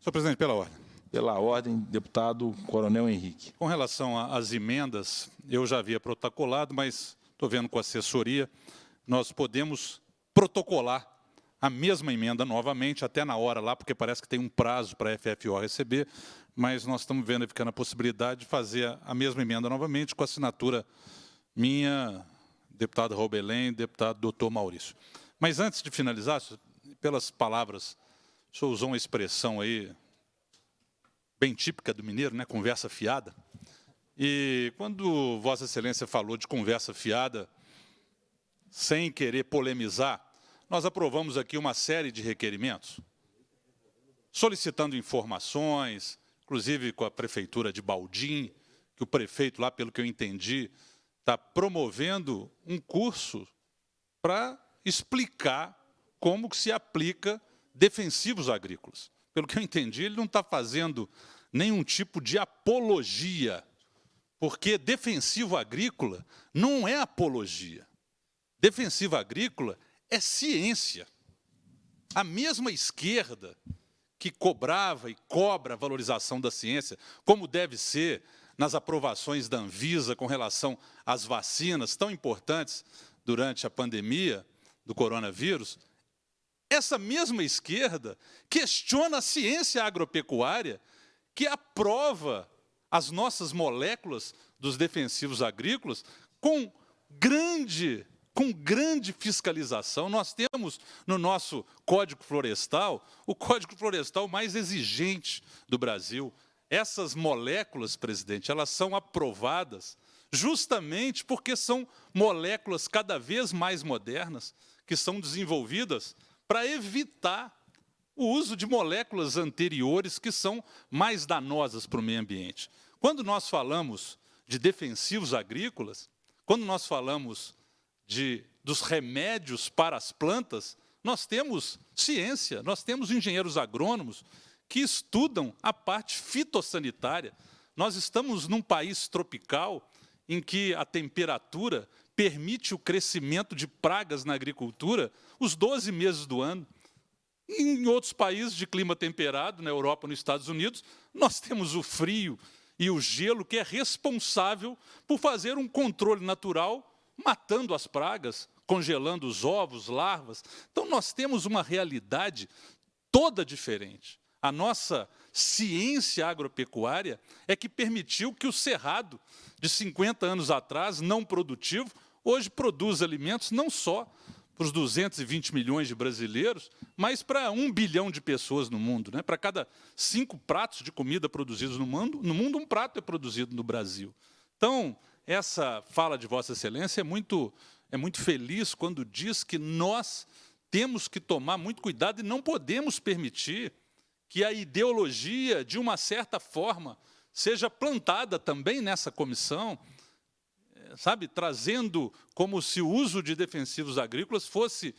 Senhor presidente, pela ordem. Pela ordem, deputado Coronel Henrique. Com relação às emendas, eu já havia protocolado, mas estou vendo com a assessoria, nós podemos protocolar a mesma emenda novamente, até na hora lá, porque parece que tem um prazo para a FFO receber, mas nós estamos verificando a possibilidade de fazer a mesma emenda novamente, com a assinatura minha, deputado Raul Belém, deputado doutor Maurício. Mas antes de finalizar, pelas palavras, o senhor usou uma expressão aí, bem típica do mineiro, né? Conversa fiada. E quando Vossa Excelência falou de conversa fiada, sem querer polemizar, nós aprovamos aqui uma série de requerimentos, solicitando informações, inclusive com a prefeitura de Baldim, que o prefeito lá, pelo que eu entendi, está promovendo um curso para explicar como que se aplica defensivos agrícolas. Pelo que eu entendi, ele não está fazendo nenhum tipo de apologia, porque defensivo agrícola não é apologia. Defensivo agrícola é ciência. A mesma esquerda que cobrava e cobra a valorização da ciência, como deve ser nas aprovações da Anvisa com relação às vacinas tão importantes durante a pandemia do coronavírus, essa mesma esquerda questiona a ciência agropecuária que aprova as nossas moléculas dos defensivos agrícolas com grande fiscalização. Nós temos no nosso Código Florestal, o Código Florestal mais exigente do Brasil. Essas moléculas, presidente, elas são aprovadas justamente porque são moléculas cada vez mais modernas, que são desenvolvidas para evitar o uso de moléculas anteriores que são mais danosas para o meio ambiente. Quando nós falamos de defensivos agrícolas, quando nós falamos dos remédios para as plantas, nós temos ciência, nós temos engenheiros agrônomos que estudam a parte fitossanitária. Nós estamos num país tropical em que a temperatura permite o crescimento de pragas na agricultura os 12 meses do ano. Em outros países de clima temperado, na Europa, nos Estados Unidos, nós temos o frio e o gelo, que é responsável por fazer um controle natural, matando as pragas, congelando os ovos, larvas. Então, nós temos uma realidade toda diferente. A nossa ciência agropecuária é que permitiu que o cerrado, de 50 anos atrás, não produtivo, hoje produz alimentos não só para os 220 milhões de brasileiros, mas para 1 bilhão de pessoas no mundo, né? Para cada 5 pratos de comida produzidos no mundo, um prato é produzido no Brasil. Então, essa fala de Vossa Excelência é muito feliz quando diz que nós temos que tomar muito cuidado e não podemos permitir que a ideologia, de uma certa forma, seja plantada também nessa comissão, sabe, trazendo como se o uso de defensivos agrícolas fosse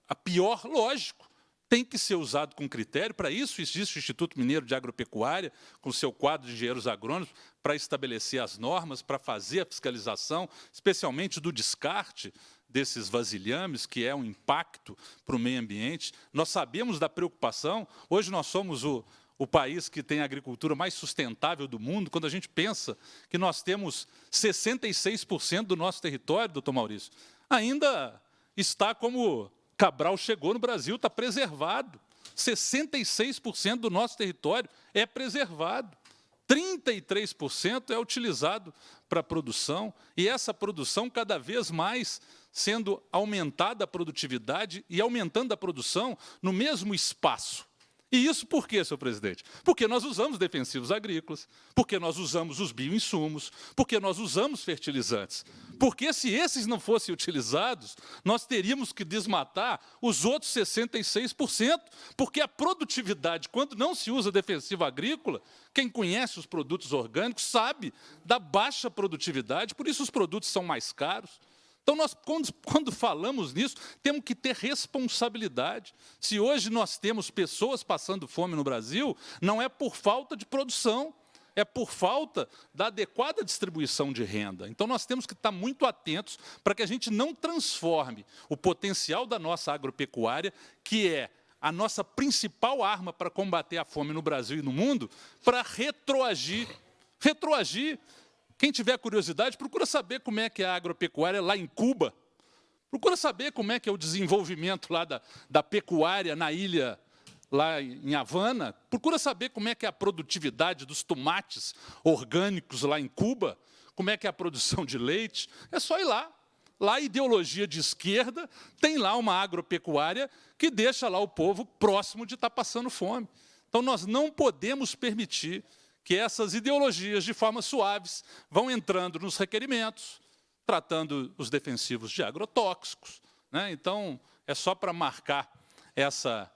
a pior. Lógico, tem que ser usado com critério. Para isso existe o Instituto Mineiro de Agropecuária, com seu quadro de engenheiros agrônomos, para estabelecer as normas, para fazer a fiscalização, especialmente do descarte desses vasilhames, que é um impacto para o meio ambiente. Nós sabemos da preocupação. Hoje nós somos o país que tem a agricultura mais sustentável do mundo, quando a gente pensa que nós temos 66% do nosso território, doutor Maurício, ainda está como Cabral chegou no Brasil, está preservado. 66% do nosso território é preservado. 33% é utilizado para a produção, e essa produção cada vez mais sendo aumentada a produtividade e aumentando a produção no mesmo espaço. E isso por quê, senhor presidente? Porque nós usamos defensivos agrícolas, porque nós usamos os bioinsumos, porque nós usamos fertilizantes. Porque se esses não fossem utilizados, nós teríamos que desmatar os outros 66%, porque a produtividade, quando não se usa defensivo agrícola, quem conhece os produtos orgânicos sabe da baixa produtividade, por isso os produtos são mais caros. Então, nós, quando falamos nisso, temos que ter responsabilidade. Se hoje nós temos pessoas passando fome no Brasil, não é por falta de produção, é por falta da adequada distribuição de renda. Então, nós temos que estar muito atentos para que a gente não transforme o potencial da nossa agropecuária, que é a nossa principal arma para combater a fome no Brasil e no mundo, para retroagir. Retroagir. Quem tiver curiosidade, procura saber como é que é a agropecuária lá em Cuba. Procura saber como é que é o desenvolvimento lá da pecuária na ilha, lá em Havana. Procura saber como é que é a produtividade dos tomates orgânicos lá em Cuba, como é que é a produção de leite. É só ir lá. Lá, a ideologia de esquerda tem lá uma agropecuária que deixa lá o povo próximo de estar passando fome. Então, nós não podemos permitir que essas ideologias, de forma suaves, vão entrando nos requerimentos, tratando os defensivos de agrotóxicos, né? Então, é só para marcar essa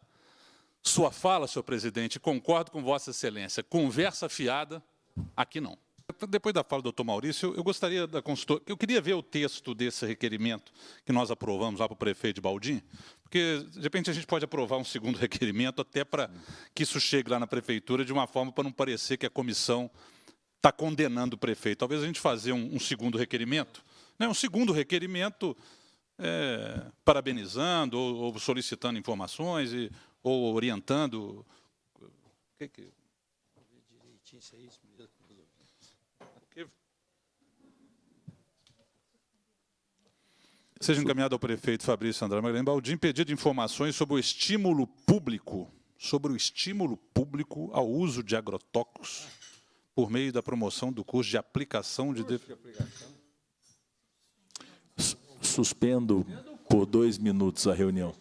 sua fala, senhor presidente, concordo com Vossa Excelência, conversa fiada, aqui não. Depois da fala do doutor Maurício, eu gostaria da consultoria, eu queria ver o texto desse requerimento que nós aprovamos lá para o prefeito de Baldim, porque, de repente, a gente pode aprovar um segundo requerimento até para que isso chegue lá na prefeitura de uma forma para não parecer que a comissão está condenando o prefeito. Talvez a gente fazer um segundo requerimento, né, um segundo requerimento parabenizando ou solicitando informações ou orientando. Seja encaminhado ao prefeito Fabrício Andrade Magalhães Baldim pedido de informações sobre o estímulo público, ao uso de agrotóxicos por meio da promoção do curso de aplicação de... Suspendo por 2 minutos a reunião.